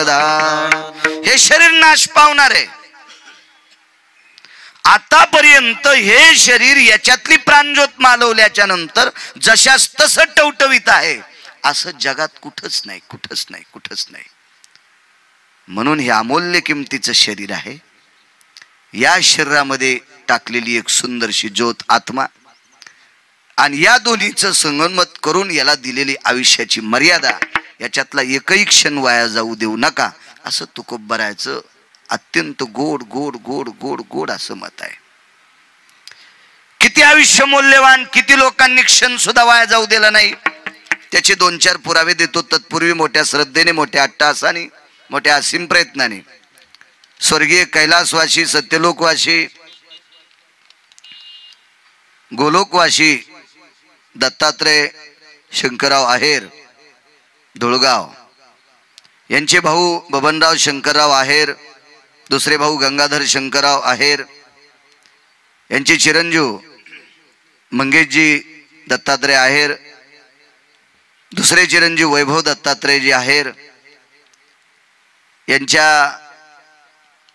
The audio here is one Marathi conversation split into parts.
दान, हे शरीर नाश पावणार आहे. आतापर्यंत हे शरीर याच्यातली प्राणज्योत मालवल्याच्या नंतर जशास तसं टवटवीत आहे असं जगात कुठंच नाही, कुठंच नाही, कुठंच नाही. म्हणून हे अमूल्य किमतीचं शरीर आहे. या शरीरामध्ये टाकलेली एक सुंदरशी ज्योत आत्मा आणि या दोन्हीचं संगनमत करून याला दिलेली आयुष्याची मर्यादा, याच्यातला एकही क्षण वाया जाऊ देऊ नका, असं तुकोबरायचं अत्यंत गोड गोड गोड गोड गोड असं मत आहे. किती आयुष्य मौल्यवान, किती लोकांनी क्षण सुद्धा वाया जाऊ दिला नाही, त्याचे 2-4 पुरावे देतो. तत्पूर्वी मोठ्या श्रद्धेने, मोठ्या अट्टहासाने, मोठ्या असीम प्रयत्नाने स्वर्गीय कैलासवासी, सत्यलोकवासी, गोलोकवासी दत्तात्रय शंकरराव आहेर धुळगाव यांचे भाऊ बबनराव शंकरराव आहेर, दुसरे भाऊ गंगाधर शंकरराव आहेर, यांचे चिरंजीव मंगेशजी दत्तात्रय आहेर, दुसरे चिरंजीव वैभव दत्तात्रयजी आहेर, यांच्या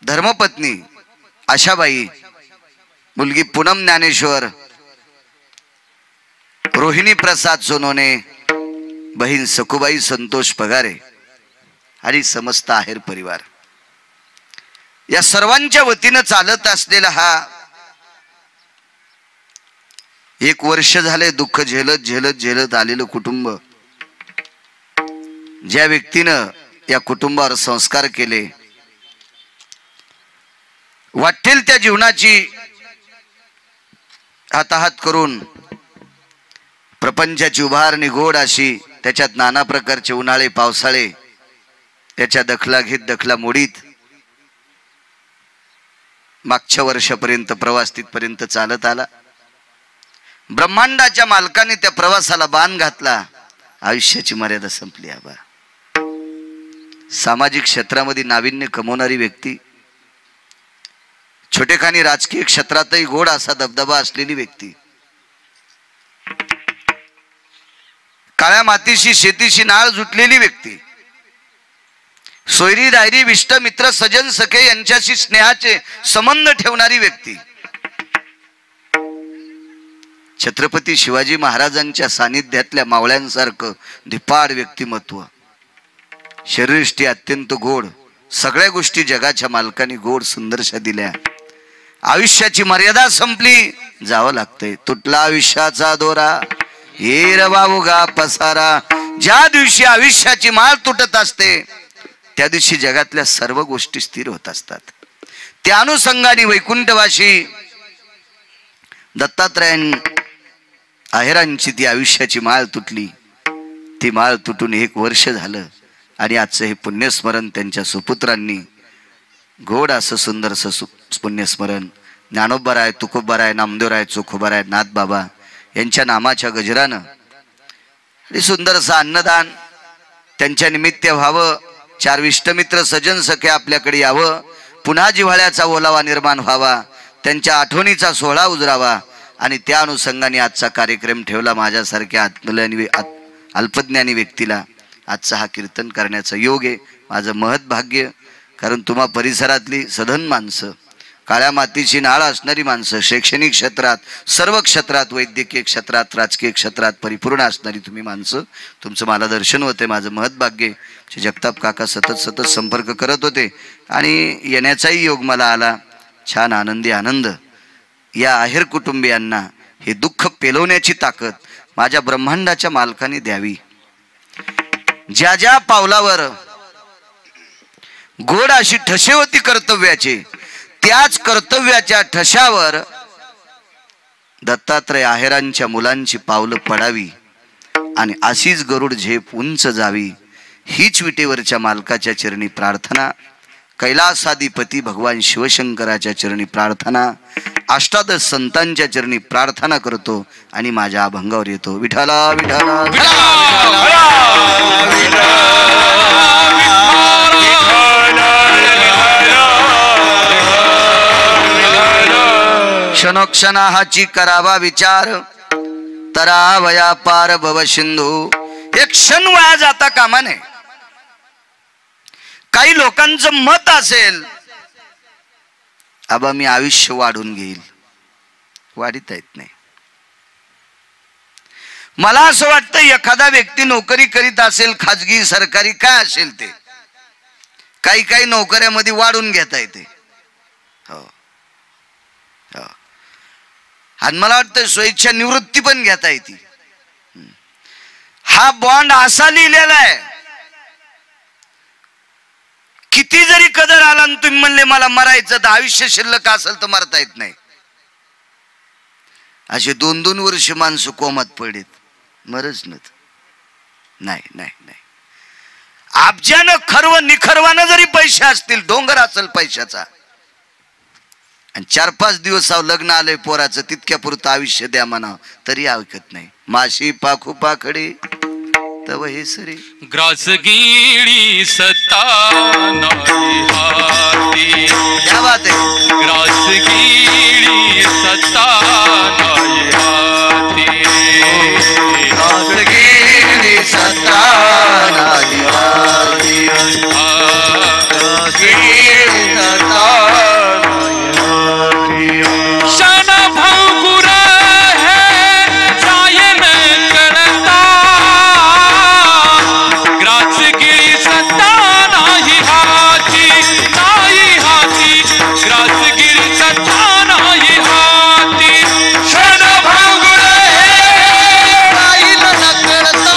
धर्मपत्नी आशाबाई, मुलगी पूनम ज्ञानेश्वर, रोहिणी प्रसाद सोनोने, बहीण सखुबाई संतोष पगारे आणि समस्त आहेर परिवार, या सर्वांच्या वतीनं चालत असलेला हा 1 वर्ष झाले दुःख झेलत झेलत झेलत आलेलं कुटुंब, ज्या व्यक्तीनं या कुटुंबावर संस्कार केले, वाटेल त्या जीवनाची हाताहात करून प्रपंचाची उभारणी गोड अशी, त्याच्यात नाना प्रकारचे उन्हाळे पावसाळे त्याच्या दखला घेत दखला मोडीत मागच्या वर्षापर्यंत प्रवास तिथपर्यंत चालत आला. ब्रह्मांडाच्या मालकाने त्या प्रवासाला बाण घातला. आयुष्याची मर्यादा संपली. आबा सामाजिक क्षेत्रामध्ये नाविन्य कमवणारी व्यक्ती, छोटेखानी राजकीय क्षेत्रातही गोड असा दबदबा असलेली व्यक्ती, काळ्या मातीशी शेतीशी नाळ जुटलेली व्यक्ती, सोयरी दायरी विष्ट मित्र सजन सखे यांच्याशी स्नेहाचे संबंध ठेवणारी व्यक्ती, छत्रपती शिवाजी महाराजांच्या सानिध्यातल्या मावळ्यांसारखं धिपाड व्यक्तिमत्व, शरीरष्टी अत्यंत गोड, सगळ्या गोष्टी जगाच्या मालकाने गोड सुंदरशा दिल्या. आयुष्याची मर्यादा संपली, जावं लागतंय. तुटला आयुष्याचा दोरा, हे रवा उगा पसारा. ज्या दिवशी आयुष्याची माळ तुटत असते त्या दिवशी जगातल्या सर्व गोष्टी स्थिर होत असतात. त्या अनुषंगाने वैकुंठवासी दत्तात्रय आहेरांची ती आयुष्याची माळ तुटली. ती माळ तुटून 1 वर्ष झालं आणि आजचं हे पुण्यस्मरण त्यांच्या सुपुत्रांनी गोड असं सुंदरसं पुण्यस्मरण ज्ञानोबराय, तुकोबराय, नामदेवराय, चोखोबराय, नाथबाबा यांच्या नामाच्या गजरानं आणि सुंदरसं अन्नदान त्यांच्या निमित्त व्हावं. 4 इष्टमित्र सजन सखे आपल्याकडे यावं, पुन्हा जिव्हाळ्याचा ओलावा निर्माण व्हावा, त्यांच्या आठवणीचा सोहळा उजरावा आणि त्या अनुषंगाने आजचा कार्यक्रम ठेवला. माझ्यासारख्या अल्पज्ञानी व्यक्तीला आजचा हा कीर्तन करण्याचा योग आहे. माझं महत् भाग्य. कारण तुम्हा परिसरातली सधन माणसं, काळ्या मातीची नाळ असणारी माणसं, शैक्षणिक क्षेत्रात, सर्व क्षेत्रात, वैद्यकीय क्षेत्रात, राजकीय क्षेत्रात परिपूर्ण असणारी तुम्ही माणसं, तुमचं मला दर्शन होते. माझं महत् भाग्य. जगताप काका सतत संपर्क करत होते आणि येण्याचाही योग मला आला. छान आनंदी आनंद. या आहेर कुटुंबियांना हे दुःख पेलवण्याची ताकद माझ्या ब्रह्मांडाच्या मालकाने द्यावी. ज्या ज्या पावलावर गोड अशी ठसे होती कर्तव्याचे, त्याच कर्तव्याच्या ठशावर दत्तात्रय आहेरांच्या मुलांची पावलं पडावी आणि अशीच गरुड झेप उंच जावी, हीच विटेवरच्या मालकाच्या चरणी प्रार्थना, कैलासाधिपती भगवान शिवशंकराच्या चरणी प्रार्थना, अष्टादश संतांच्या चरणी प्रार्थना करतो आणि माझ्या अभंगावर येतो. विठाला विठाला क्षणोक्षणाची करावा विचार, तरावया पार भव सिंधू. एक क्षण वाया जाता कामा नये. काही लोकांचं मत असेल, आबा मी आयुष्य वाढून घेईल, वाढीता येत नाही. मला असं वाटतं एखादा व्यक्ती नोकरी करीत असेल, खाजगी सरकारी काय असेल ते, काही काही नोकऱ्यामध्ये वाढून घेता येते. हो हो. आणि मला वाटतं स्वेच्छा निवृत्ती पण घेता येते. हा बॉन्ड असा लिहिलेला आहे, किती जरी कदर आला आणि तुम्ही म्हणले मला मरायचं तर आयुष्य शिल्लक असेल तर मरता येत नाही. असे 2-2 वर्ष माणसं कोमात पडलेत, मरच नाही. अब्जानं खर्व निखर्वानं जरी पैसे असतील, डोंगर असेल पैशाचा, आणि 4-5 दिवस लग्न आलंय पोराचं, तितक्या पुरतं आयुष्य द्या म्हणा तरी ऐकत नाही. माशी पाखू पाखडे तव हे सरी ग्रास गिळी सत्ता नाही हाती. क्या बात आहे. ग्रास गिळी सत्ता नाही हाती. ग्रास गिळी सत्ता नाही हाती. ग्रास गिळी सत्ता नाही हाती. क्षण भंगुर है जायन कळता. ग्रास गिळी सत्ता नाही हाती, नाही हाती. ग्रास गिळी सत्ता नाही हाती. क्षण भंगुर है जायन कळता.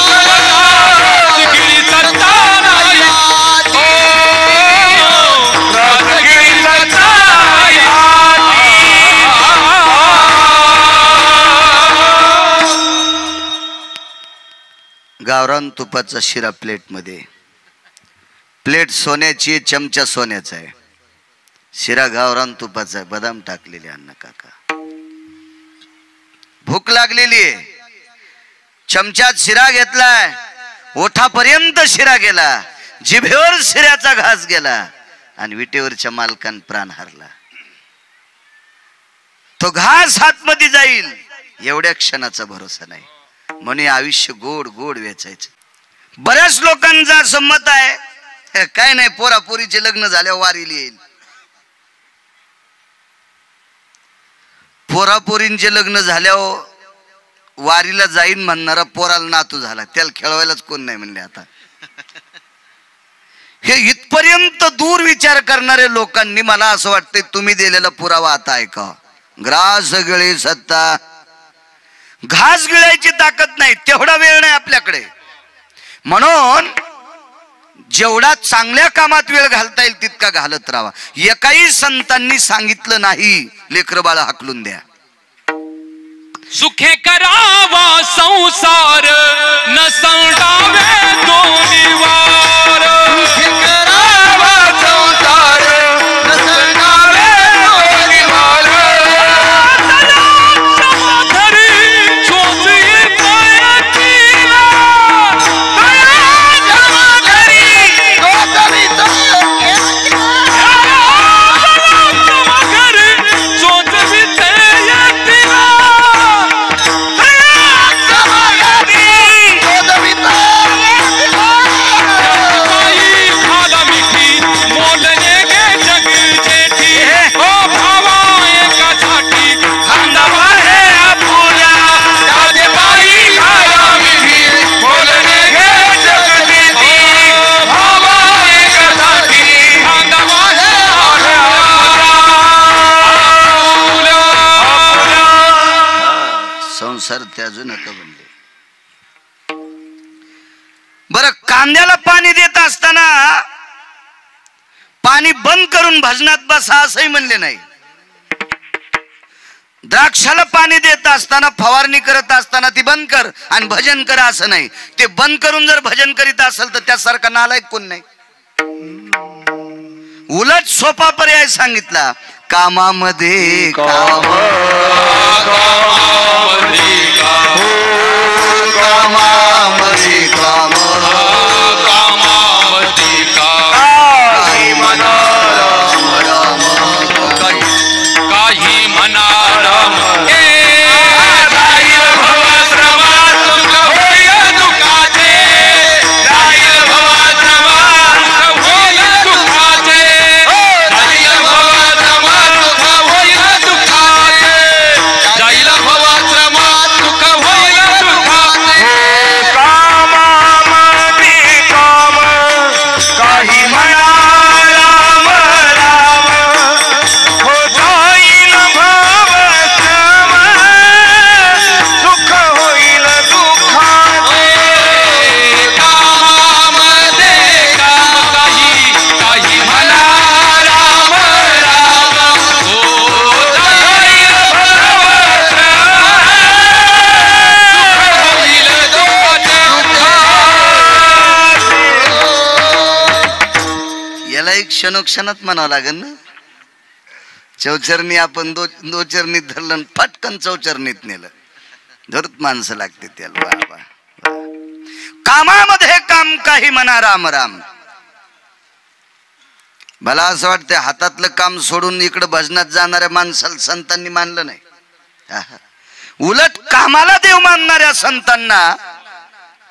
ग्रास गिळी सत्ता नाही हाती. ग्रास गिळी सत्ता नाही हाती. गावरान तुपाचा शिरा प्लेट मध्ये, प्लेट सोन्याची, चमचा सोन्याचा आहे, शिरा गावरान तुपाचा आहे, बदाम टाकलेले अण्णा काका. भूक लागलेली आहे, चमच्यात शिरा घेतलाय, ओठापर्यंत शिरा गेला, जिभेवर शिऱ्याचा घास गेला आणि विटेवरच्या मालकान प्राण हरला. तो घास हातमध्ये जाईल एवढ्या क्षणाचा भरोसा नाही, म्हणे आयुष्य गोड गोड वेचायचं. बऱ्याच लोकांचं असं मत आहे, काय नाही पोरापोरीचे लग्न झाल्यावर वारीला येईल. पोरापोरींचे लग्न झाल्यावर वारीला जाईन म्हणणारा पोराला नातू झाला, त्याला खेळवायलाच कोण नाही म्हणले. आता हे इथपर्यंत दूर विचार करणारे लोकांनी, मला असं वाटतंय तुम्ही दिलेला पुरावा आता ऐका. ग्रास गिळी सत्ता, घास गिळायची ताकद नाही, तेवढा वेळ नाही आपल्याकडे. म्हणून जेवढा चांगल्या कामात वेळ घालता येईल तितका घालत राहा. एकाही संतांनी सांगितलं नाही लेकर बाळ हाकलून द्या. सुखे करावा संसार न संडावे दोन्ही वार. सुखे करावा संसार न संडावे दोन्ही वार. समाधरी चोच येतीला. समाधरी चोच येतीला. चोच येतीला. संसार त्याजू नका बनले. बरं, कांद्याला पाणी देत असताना पाणी बंद करून भजनात बसा असंही म्हणले नाही. द्राक्षाला पाणी देत असताना, फवारणी करत असताना ती बंद कर आणि भजन कर असं नाही. ते बंद करून जर भजन करीत असेल तर त्यासारखा नालायक कोण नाही. उलट सोपा पर्याय सांगितला, कामामध्ये काम, कामामध्ये काम, कामामध्ये काम. काही म्हणा राम राम, काही म्हणा राम. राहील भवश्रमात सुख होय दुःखाचे. राहील भवश्रमात सुख होय दुःखाचे. याला एक क्षणोक्षणात म्हणावं लागेल ना. चौचरणी आपण दोचरणीत धरलं आणि फटकन चौचरणीत नेलं. धरत माणसं लागते त्याला. वा वा. कामामध्ये काम काही म्हणा राम राम. मला असं वाटतं हातातलं काम सोडून इकडं भजनात जाणाऱ्या माणसाला संतांनी मानलं नाही. उलट कामाला देव मानणाऱ्या संतांना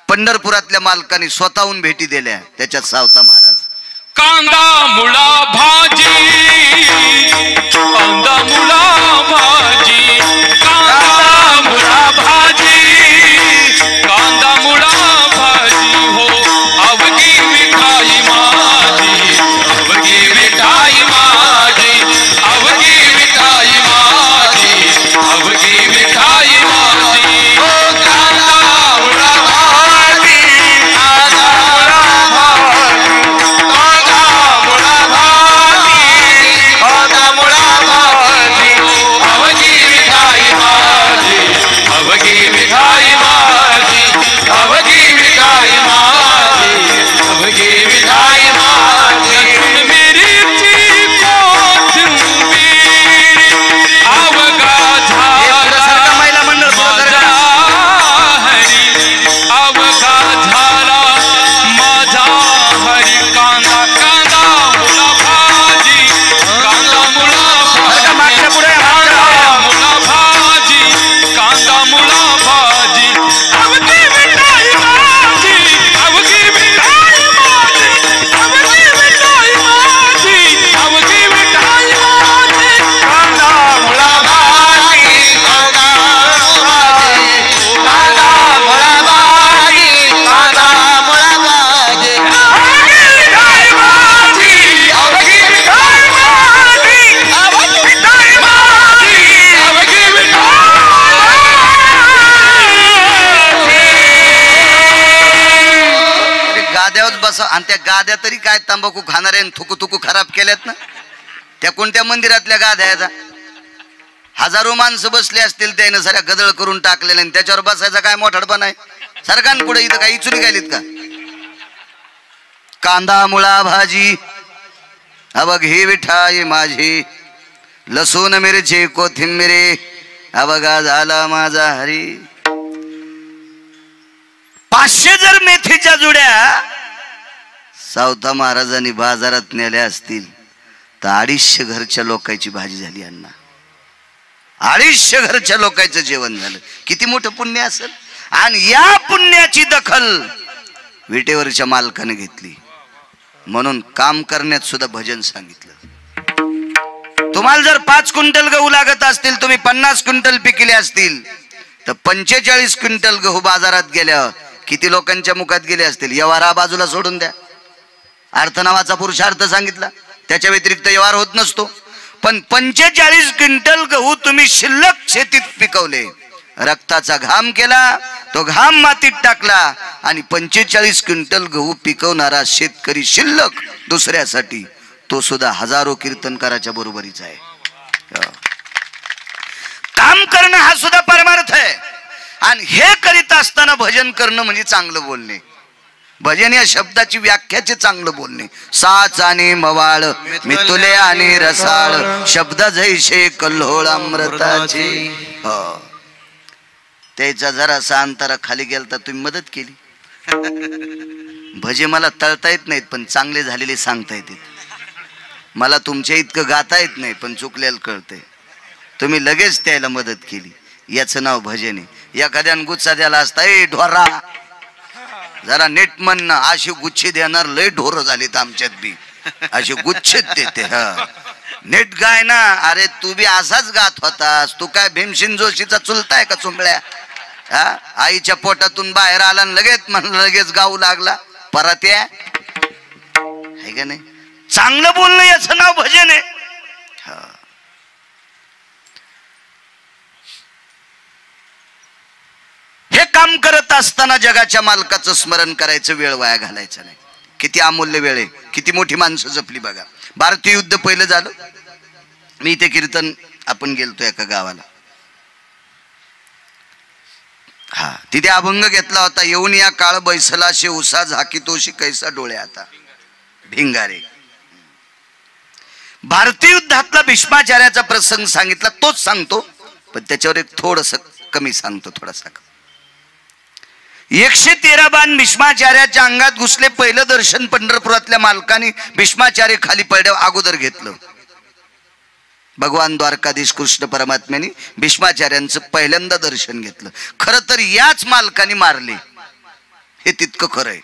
पंढरपुरातल्या मालकांनी स्वतःहून भेटी दिल्या. त्याच्यात सावता महाराज. कांदा मुळा भाजी, कांदा मुळा भाजी, कांदा मुळा भाजी, कांदा मुळा भाजी हो अवघी मिठाई माझी, अवघी मिठाई माझी, अवघी मिठाई माझी, अवघी मिठाई माझी हो. कांदा मुळा भाजी, कांदा मुळा भाजी, अवघी मिठाई माझी, अवघी मिठाई माझी, अवघी मिठाई माझी, अवघी मिठाई माझी. मिरची कोथिंबीर अवघा झाला माझा हरी, अवघा झाला माझा हरी. कांदा कांदा मुळा भाजी, कांदा मुळा भाजी, मुळा भाजी, कांदा मुळा भाजी, अवघी मिठाई माझी, अवघी मिठाई माझी, अवघी मिठाई माझी, अवघी मिठाई माझी. कांदा मुळा भाजी, कांदा मुळा भाजी, कांदा मुळा भाजी, कांदा मुळा भाजी, अवघी मिठाई माझी, अवघी मिठाई माझी, अवघी मिठाई माझी, अवघी मिठाई. गाद्यावर बसा. आणि त्या गाद्या तरी काय तंबाखू खाणारे थुकू थुकू खराब केल्यात ना. त्या कोणत्या मंदिरातल्या गाद्या? हजारो माणसं बसले असतील त्यानं साऱ्या गदळ करून टाकलेल्या. आणि त्याच्यावर बसायचा काय मोठाडपण आहे? सरकार पुढे इथं काही इचुरी गेलीत का? कांदा मुळा भाजी, अवघी मिठाई माझी, लसूण मिरची कोथिंबिरी अवघा झाला माझा हरी. 500 जर मेथीच्या जुड्या सावता महाराजांनी बाजारात नेल्या असतील तर 250 घरच्या लोकांची भाजी झाली. अण्णा 250 घरच्या लोकांचं जेवण झालं. किती मोठं पुण्य असेल. आणि या पुण्याची दखल विटेवरच्या मालकाने घेतली. म्हणून काम करण्यात सुद्धा भजन सांगितलं. तुम्हाला जर 5 क्विंटल गहू लागत असतील, तुम्ही 50 क्विंटल पिकले असतील, तर 45 क्विंटल गहू बाजारात गेल्यावर किती लोकांच्या मुखात गेले असतील? व्यवहार हा बाजूला सोडून द्या. अर्थ नावाचा पुरुषार्थ सांगितला, त्याच्या व्यतिरिक्त व्यवहार होत नसतो. पण 45 क्विंटल गहू तुम्ही शिल्लक शेतीत पिकवले, रक्ताचा घाम केला, तो घाम मातीत टाकला, आणि 45 क्विंटल गहू पिकवणारा शेतकरी शिल्लक दुसऱ्यासाठी, तो सुद्धा हजारो कीर्तनकाराच्या बरोबरीचा आहे. काम करणं हा सुद्धा परमार्थ आहे. आणि हे करीत असताना भजन करणं म्हणजे चांगलं बोलणे. भजन या शब्दाची व्याख्याचे चांगलं बोलणे. साच आणि मवाळ मितुले आणि रसाळ, शब्द जैसे कल्होळ अमृताचे. त्याचा जरासा अंतरा खाली गेला तर तुम्ही मदत केली. भजे मला तळता येत नाहीत, पण चांगले झालेले सांगता येतात. मला तुमच्या इतकं गाता येत नाही, पण चुकलेलं कळतंय. तुम्ही लगेच त्याला मदत केली. याचं नाव भजन आहे. एखाद्यानं गुच्छा द्यायला असता, ए ढोरा जरा नेट म्हणणं, अशी गुच्छे देणार लय ढोर झालीत आमच्यात बी, अशी गुच्छेच देते. नेट गाय ना. अरे तू बी असाच गात होतास. तू काय भीमसेन जोशीचा चुलताय का चुंबळ्या? आईच्या पोटातून बाहेर आला लगेच म्हणलं, लगेच गाऊ लागला. परत या आहे का नाही? चांगलं बोलणं याचं नाव भजन आहे. हे काम करत असताना जगाच्या मालकाचं स्मरण करायचं, वेळ वाया घालायचं नाही. किती अमूल्य वेळ आहे, किती मोठी माणसं जपली बघा. भारतीय युद्ध पहिलं झालं. मी इथे कीर्तन आपण गेलतो एका गावाला. तिथे अभंग घेतला होता. येऊन या काळ बैसला शे उसा झाकी तोशी कैसा डोळे आता भिंगारे. भारतीय युद्धातला भीष्माचार्याचा प्रसंग सांगितला तोच सांगतो, पण त्याच्यावर एक थोडस कमी सांगतो थोडासा. 113 बाण भीष्माचार्याच्या अंगात घुसले. पहिलं दर्शन पंढरपुरातल्या मालकाने भीष्माचार्य खाली पडल्यावर अगोदर घेतलं. भगवान द्वारकाधीश कृष्ण परमात्म्याने भीष्माचार्यांचं पहिल्यांदा दर्शन घेतलं. खरं तर याच मालकाने मारले, हे तितकं खरं आहे.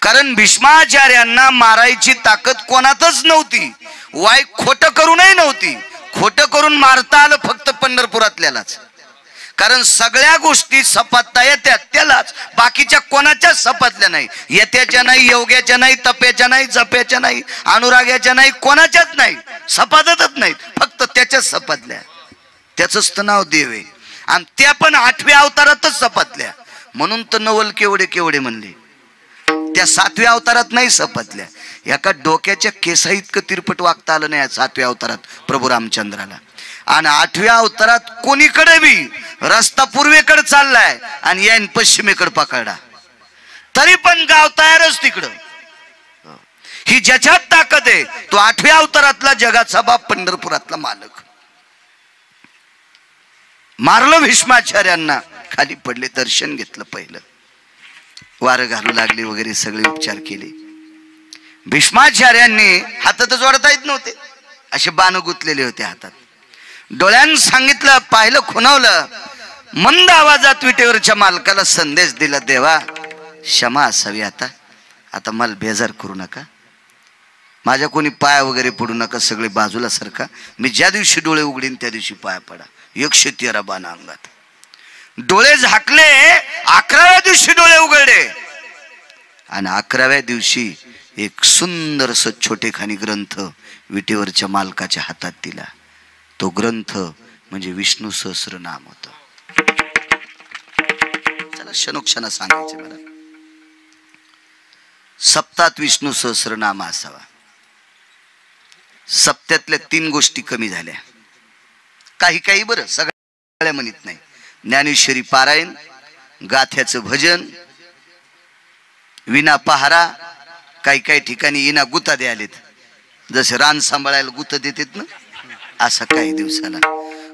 कारण भीष्माचार्यांना मारायची ताकद कोणातच नव्हती. वाय खोटं करूनही नव्हती. खोटं करून मारता आलं फक्त पंढरपुरातल्यालाच. कारण सगळ्या गोष्टी सपातता येत्यात त्यालाच, बाकीच्या कोणाच्याच सपातल्या नाही. येत्याच्या नाही, योग्याच्या नाही, तप्याच्या नाही, जप्याच्या नाही, अनुरागाच्या नाही, कोणाच्याच नाही, सपातच नाहीत, फक्त त्याच्याच सपातल्या. त्याचंच तर नाव देव आहे. आणि त्या पण 8व्या अवतारातच सपातल्या. म्हणून तर नवल केवढे केवढे म्हणले. त्या 7व्या अवतारात नाही सपातल्या. एका डोक्याच्या केसा इतकं तिरपट वागता आलं नाही 7व्या अवतारात प्रभू रामचंद्राला. आणि 8व्या अवतारात कोणीकडे बी रस्ता पूर्वेकडे चाललाय आणि यान पश्चिमेकडे पकडा, तरी पण गाव तयारच तिकडं. ही ज्याच्यात ताकद आहे तो 8व्या अवतारातला जगाचा बाप पंढरपुरातला मालक. मारलं भीष्माचार्यांना, खाली पडले, दर्शन घेतलं. पहिलं वारं घालू लागले वगैरे सगळे उपचार केले. भीष्माचार्यांनी हातातच ओढता येत नव्हते, असे बाण गुतलेले होते हातात. डोळ्यानं सांगितलं, पाहिलं, खुणावलं. मंद आवाजात विटेवरच्या मालकाला संदेश दिला, देवा क्षमा असावी, आता मला बेजार करू नका, माझ्या कोणी पाया वगैरे पडू नका, सगळे बाजूला सरका. मी ज्या दिवशी डोळे उघडीन त्या दिवशी पाया पडा. 113 बाण अंगात. डोळे झाकले. 11व्या दिवशी डोळे उघडले आणि 11व्या दिवशी एक सुंदरस छोटेखानी ग्रंथ विटेवरच्या मालकाच्या हातात दिला. तो ग्रंथ म्हणजे विष्णू सहस्रनाम होत. चला क्षणोक्षण सांगायचे मला. सप्तात विष्णू सहस्रनाम असावा. सप्त्यातल्या 3 गोष्टी कमी झाल्या. काही काही बरं, सगळ्या म्हणत नाही. ज्ञानेश्वरी पारायण, गाथ्याचं भजन, विना पहारा. काही काही ठिकाणी विना गुता द्यालेत, जसे रान सांभाळायला गुत देतात ना, असं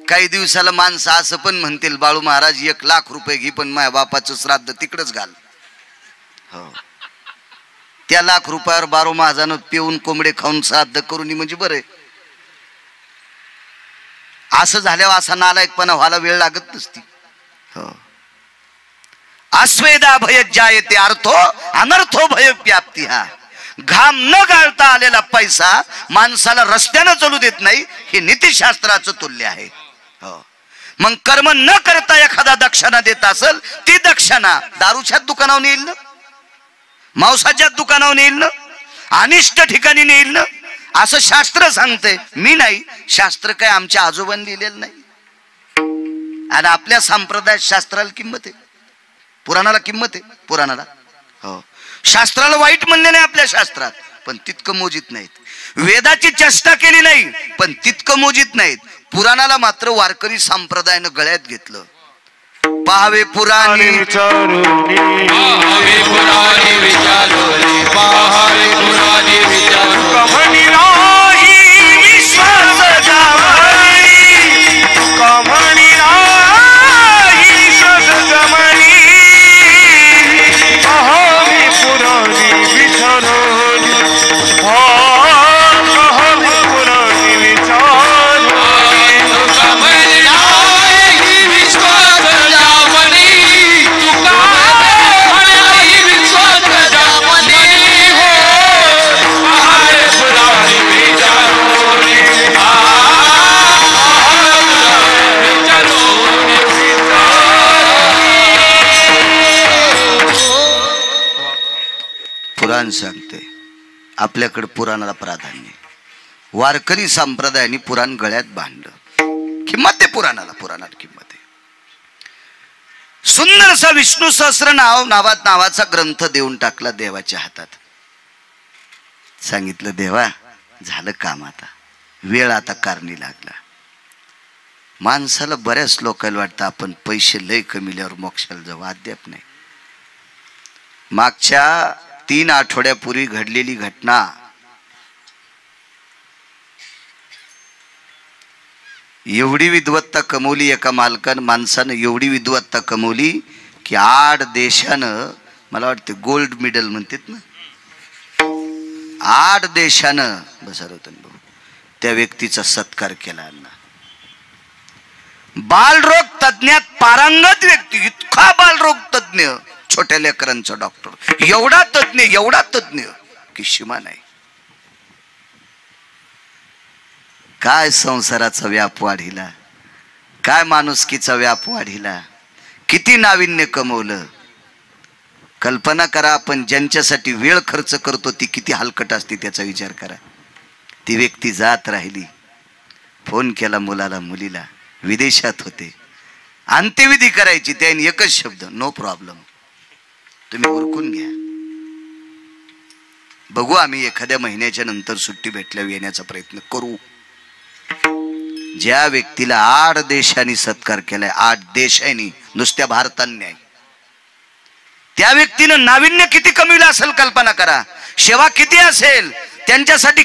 काही दिवसाला माणसं असं पण म्हणतील, बाळू महाराज 1 लाख रुपये घे, पण माझ्या बापाचं श्राद्ध तिकडच घाल. हो, त्या लाख रुपयावर 12 महाजानं पिऊन कोंबडे खाऊन श्राद्ध करून म्हणजे बरं. असं झाल्यावर असा नालायकपणा व्हायला वेळ लागत नसती. हो, अस्वेदा भय जायते अर्थो अनर्थो भय व्याप्ती. हा घाम न गाळता आलेला पैसा माणसाला रस्त्यानं चालू देत नाही, हे नीतिशास्त्राचं तुल्य आहे. हो, मग कर्म न करता एखादा दक्षिणा देत असेल, ती दक्षिणा दारूच्याच दुकानावर येईल ना, मांसाच्याच दुकानावर येईल ना, अनिष्ट ठिकाणी नेईल ना, असं शास्त्र सांगते. मी नाही, शास्त्र काय आमच्या आजोबांनी लिहिलेलं नाही. आणि आपल्या संप्रदायात शास्त्राला किंमत आहे, पुराणाला किंमत आहे. पुराणाला, हो, शास्त्राला वाईट म्हणले नाही आपल्या शास्त्रात, पण तितकं मोजित नाहीत. वेदाची चेष्टा केली नाही, पण तितकं मोजित नाहीत. पुराणाला मात्र वारकरी संप्रदायानं गळ्यात घेतलं. पाहावे पुराणी विचारू, पाहावे पुराणी विचारू, पाहावे पुराणी विचारू, कमनी राही विश्वास जावई, कमनी राही विश्वास जमनी, पाहावे पुराणी विचारू, पाहावे पुराणी विचारू, कमनी राही विश्वास जावनी, तुका विश्वास जावनी, पाहावे पुराणी विचारू, पुराण सांगते. आपल्याकडे पुराणाला प्राधान्य. वारकरी संप्रदायाने पुराण गळ्यात बांधलं. किंमत आहे पुराणाला, पुराणाला किंमत आहे. सुंदरसा विष्णू सहस्र नावाचा ग्रंथ देऊन टाकला देवाच्या हातात. सांगितलं, देवा झालं काम, आता वेळ आता कारणी लागला. माणसाला बऱ्याच लोकांना वाटतं आपण पैसे लय कमील्यावर मोक्षाला जाऊ. अद्याप नाही. मागच्या 3 आठवड्यापूर्वी घडलेली घटना एवढी विद्वत्ता कमवली एका माणसानं एवढी विद्वत्ता कमवली की 8 देशानं, मला वाटते गोल्ड मेडल म्हणतात ना, 8 देशानं बसवलं भाऊ त्या व्यक्तीचा सत्कार केला. अण्णा बालरोग तज्ञात पारंगत व्यक्ती, इतका बालरोग तज्ञ, छोट्या लेकरांचा डॉक्टर, एवढा तज्ञ की सीमा नाही. काय संसाराचा व्याप वाढिला, काय माणुसकीचा व्याप वाढिला, किती नाविन्य कमवलं. कल्पना करा, आपण ज्यांच्यासाठी वेळ खर्च करतो ती किती हलकट असते त्याचा विचार करा. ती व्यक्ती जात राहिली, फोन केला मुलाला मुलीला, विदेशात होते, अंत्यविधी करायची, त्याने एकच शब्द, नो प्रॉब्लेम, तुम्ही उरकून घ्या, बघू आम्ही एखाद्या महिन्याच्या नंतर सुट्टी भेटल्यावर येण्याचा प्रयत्न करू. ज्या व्यक्तीला 8 देशांनी सत्कार केलाय, 8 देशांनी, नुसत्या भारताने नाही, त्या व्यक्तीनं नाविन्य किती कमीला असेल कल्पना करा, सेवा किती असेल, त्यांच्यासाठी